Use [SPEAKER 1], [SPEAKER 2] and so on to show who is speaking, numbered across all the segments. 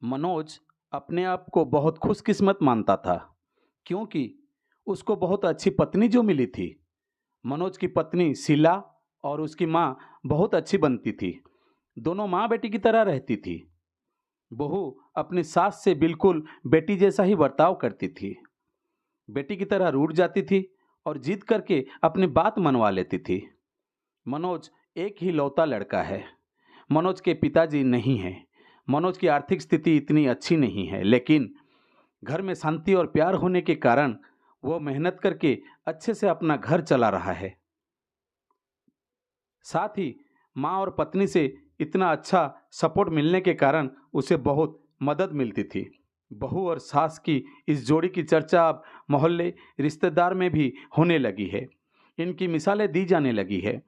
[SPEAKER 1] मनोज अपने आप को बहुत खुशकिस्मत मानता था क्योंकि उसको बहुत अच्छी पत्नी जो मिली थी। मनोज की पत्नी शीला और उसकी माँ बहुत अच्छी बनती थी। दोनों माँ बेटी की तरह रहती थी। बहू अपनी सास से बिल्कुल बेटी जैसा ही बर्ताव करती थी। बेटी की तरह रूठ जाती थी और जीत करके अपनी बात मनवा लेती थी। मनोज एक ही लौता लड़का है। मनोज के पिताजी नहीं हैं। मनोज की आर्थिक स्थिति इतनी अच्छी नहीं है, लेकिन घर में शांति और प्यार होने के कारण वो मेहनत करके अच्छे से अपना घर चला रहा है। साथ ही माँ और पत्नी से इतना अच्छा सपोर्ट मिलने के कारण उसे बहुत मदद मिलती थी। बहू और सास की इस जोड़ी की चर्चा अब मोहल्ले रिश्तेदार में भी होने लगी है। इनकी मिसालें दी जाने लगी है।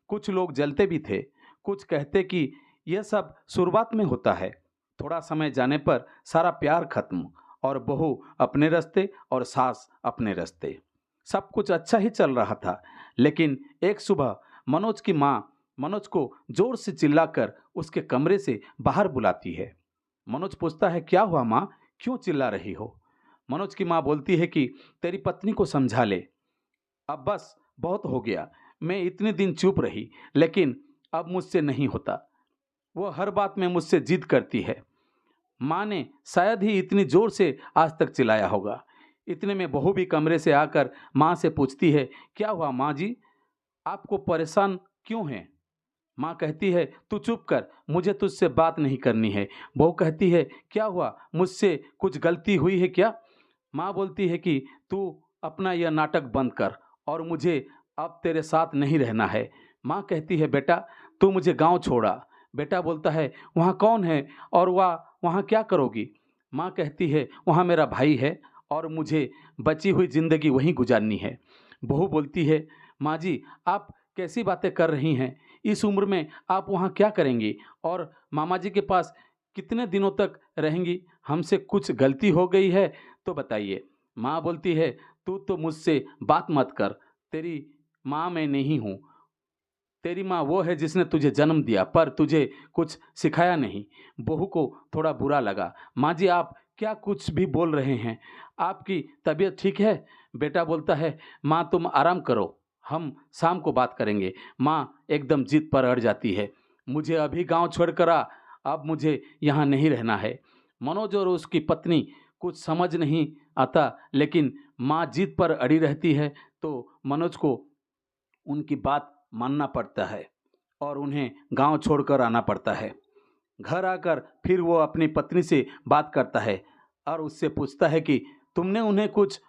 [SPEAKER 1] कुछ लोग जलते भी थे। कुछ कहते कि यह सब शुरुआत में होता है, थोड़ा समय जाने पर सारा प्यार खत्म और बहू अपने रास्ते और सास अपने रास्ते। सब कुछ अच्छा ही चल रहा था, लेकिन एक सुबह मनोज की माँ मनोज को जोर से चिल्लाकर उसके कमरे से बाहर बुलाती है। मनोज पूछता है, क्या हुआ माँ, क्यों चिल्ला रही हो? मनोज की माँ बोलती है कि तेरी पत्नी को समझा ले, अब बस बहुत हो गया। मैं इतने दिन चुप रही, लेकिन अब मुझसे नहीं होता। वो हर बात में मुझसे जिद करती है। माँ ने शायद ही इतनी जोर से आज तक चिल्लाया होगा। इतने में बहू भी कमरे से आकर माँ से पूछती है, क्या हुआ माँ जी, आपको परेशान क्यों हैं? माँ कहती है, तू चुप कर, मुझे तुझसे बात नहीं करनी है। बहू कहती है, क्या हुआ, मुझसे कुछ गलती हुई है क्या? माँ बोलती है कि तू अपना यह नाटक बंद कर और मुझे अब तेरे साथ नहीं रहना है। माँ कहती है, बेटा तू मुझे गांव छोड़ा। बेटा बोलता है, वहाँ कौन है और वहाँ क्या करोगी? माँ कहती है, वहाँ मेरा भाई है और मुझे बची हुई ज़िंदगी वहीं गुजारनी है। बहू बोलती है, माँ जी आप कैसी बातें कर रही हैं? इस उम्र में आप वहाँ क्या करेंगी और मामा जी के पास कितने दिनों तक रहेंगी? हमसे कुछ गलती हो गई है तो बताइए। माँ बोलती है, तू तो मुझसे बात मत कर, तेरी माँ मैं नहीं हूँ। तेरी माँ वो है जिसने तुझे जन्म दिया, पर तुझे कुछ सिखाया नहीं। बहू को थोड़ा बुरा लगा। माँ जी आप क्या कुछ भी बोल रहे हैं? आपकी तबीयत ठीक है? बेटा बोलता है, माँ तुम आराम करो, हम शाम को बात करेंगे। माँ एकदम जिद पर अड़ जाती है, मुझे अभी गांव छोड़कर आ, अब मुझे यहाँ नहीं रहना है। मनोज और उसकी पत्नी कुछ समझ नहीं आता, लेकिन माँ जिद पर अड़ी रहती है तो मनोज को उनकी बात मानना पड़ता है और उन्हें गांव छोड़कर आना पड़ता है। घर आकर फिर वो अपनी पत्नी से बात करता है और उससे पूछता है कि तुमने उन्हें कुछ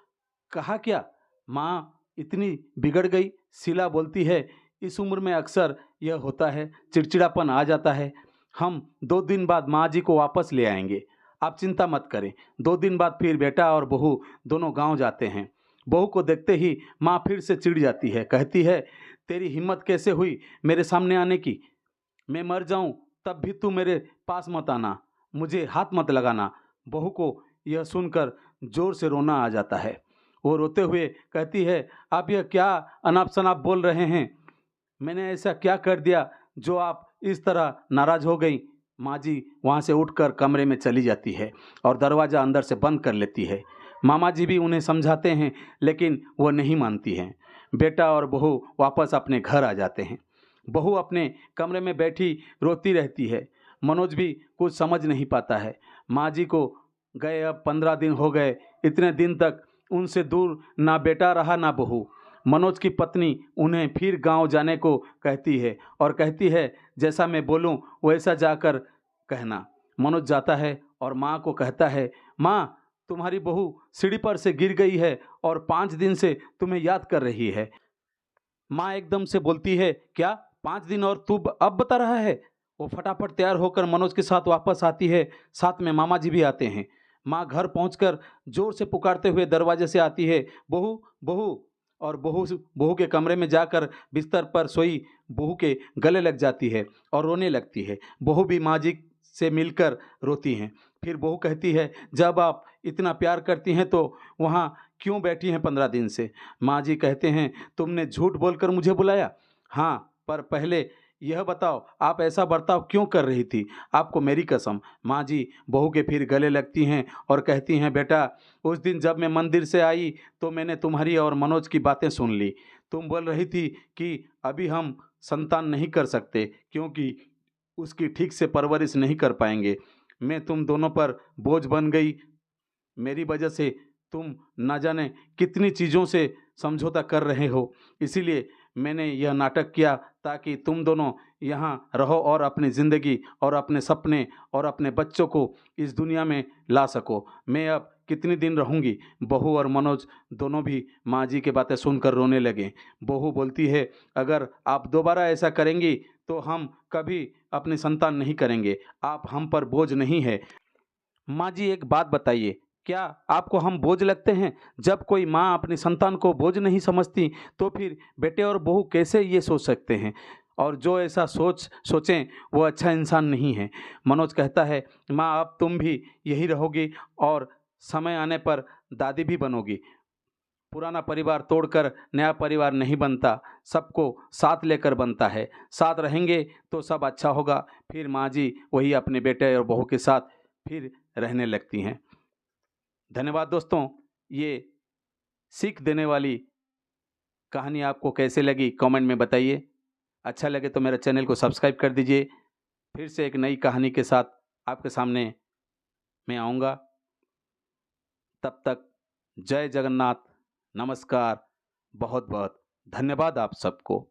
[SPEAKER 1] कहा क्या? माँ इतनी बिगड़ गई। शीला बोलती है, इस उम्र में अक्सर यह होता है, चिड़चिड़ापन आ जाता है। हम 2 दिन बाद माँ जी को वापस ले आएंगे, आप चिंता मत करें। 2 दिन बाद फिर बेटा और बहू दोनों गांव जाते हैं। बहू को देखते ही माँ फिर से चिढ़ जाती है, कहती है, तेरी हिम्मत कैसे हुई मेरे सामने आने की? मैं मर जाऊं तब भी तू मेरे पास मत आना, मुझे हाथ मत लगाना। बहू को यह सुनकर जोर से रोना आ जाता है। वो रोते हुए कहती है, आप यह क्या अनाप शनाप बोल रहे हैं? मैंने ऐसा क्या कर दिया जो आप इस तरह नाराज हो गई? माँ जी वहाँ से उठकर कमरे में चली जाती है और दरवाज़ा अंदर से बंद कर लेती है। मामा जी भी उन्हें समझाते हैं, लेकिन वो नहीं मानती हैं। बेटा और बहू वापस अपने घर आ जाते हैं। बहू अपने कमरे में बैठी रोती रहती है। मनोज भी कुछ समझ नहीं पाता है। माँ जी को गए अब 15 दिन हो गए। इतने दिन तक उनसे दूर ना बेटा रहा ना बहू। मनोज की पत्नी उन्हें फिर गांव जाने को कहती है और कहती है, जैसा मैं बोलूं वैसा जाकर कहना। मनोज जाता है और माँ को कहता है, माँ तुम्हारी बहू सीढ़ी पर से गिर गई है और 5 दिन से तुम्हें याद कर रही है। माँ एकदम से बोलती है, क्या 5 दिन और तू अब बता रहा है? वो फटाफट तैयार होकर मनोज के साथ वापस आती है। साथ में मामा जी भी आते हैं। माँ घर पहुंचकर जोर से पुकारते हुए दरवाजे से आती है, बहू बहू। और बहू के कमरे में जाकर बिस्तर पर सोई बहू के गले लग जाती है और रोने लगती है। बहू भी माँ जी से मिलकर रोती हैं। फिर बहू कहती है, जब आप इतना प्यार करती हैं तो वहाँ क्यों बैठी हैं 15 दिन से? माँ जी कहते हैं, तुमने झूठ बोलकर मुझे बुलाया। हाँ, पर पहले यह बताओ आप ऐसा बर्ताव क्यों कर रही थी? आपको मेरी कसम। माँ जी बहू के फिर गले लगती हैं और कहती हैं, बेटा उस दिन जब मैं मंदिर से आई तो मैंने तुम्हारी और मनोज की बातें सुन ली। तुम बोल रही थी कि अभी हम संतान नहीं कर सकते क्योंकि उसकी ठीक से परवरिश नहीं कर पाएंगे। मैं तुम दोनों पर बोझ बन गई। मेरी वजह से तुम ना जाने कितनी चीज़ों से समझौता कर रहे हो। इसीलिए मैंने यह नाटक किया ताकि तुम दोनों यहाँ रहो और अपनी ज़िंदगी और अपने सपने और अपने बच्चों को इस दुनिया में ला सको। मैं अब कितनी दिन रहूँगी? बहू और मनोज दोनों भी माँ जी की बातें सुनकर रोने लगे। बहू बोलती है, अगर आप दोबारा ऐसा करेंगी तो हम कभी अपनी संतान नहीं करेंगे। आप हम पर बोझ नहीं है। माँ जी एक बात बताइए, क्या आपको हम बोझ लगते हैं? जब कोई माँ अपनी संतान को बोझ नहीं समझती, तो फिर बेटे और बहू कैसे ये सोच सकते हैं? और जो ऐसा सोचें वो अच्छा इंसान नहीं है। मनोज कहता है, माँ अब तुम भी यही रहोगी और समय आने पर दादी भी बनोगी। पुराना परिवार तोड़कर नया परिवार नहीं बनता, सबको साथ लेकर बनता है। साथ रहेंगे तो सब अच्छा होगा। फिर माँ जी वही अपने बेटे और बहू के साथ फिर रहने लगती हैं। धन्यवाद दोस्तों। ये सीख देने वाली कहानी आपको कैसे लगी कमेंट में बताइए। अच्छा लगे तो मेरे चैनल को सब्सक्राइब कर दीजिए। फिर से एक नई कहानी के साथ आपके सामने मैं आऊँगा। तब तक जय जगन्नाथ, नमस्कार, बहुत बहुत धन्यवाद आप सबको।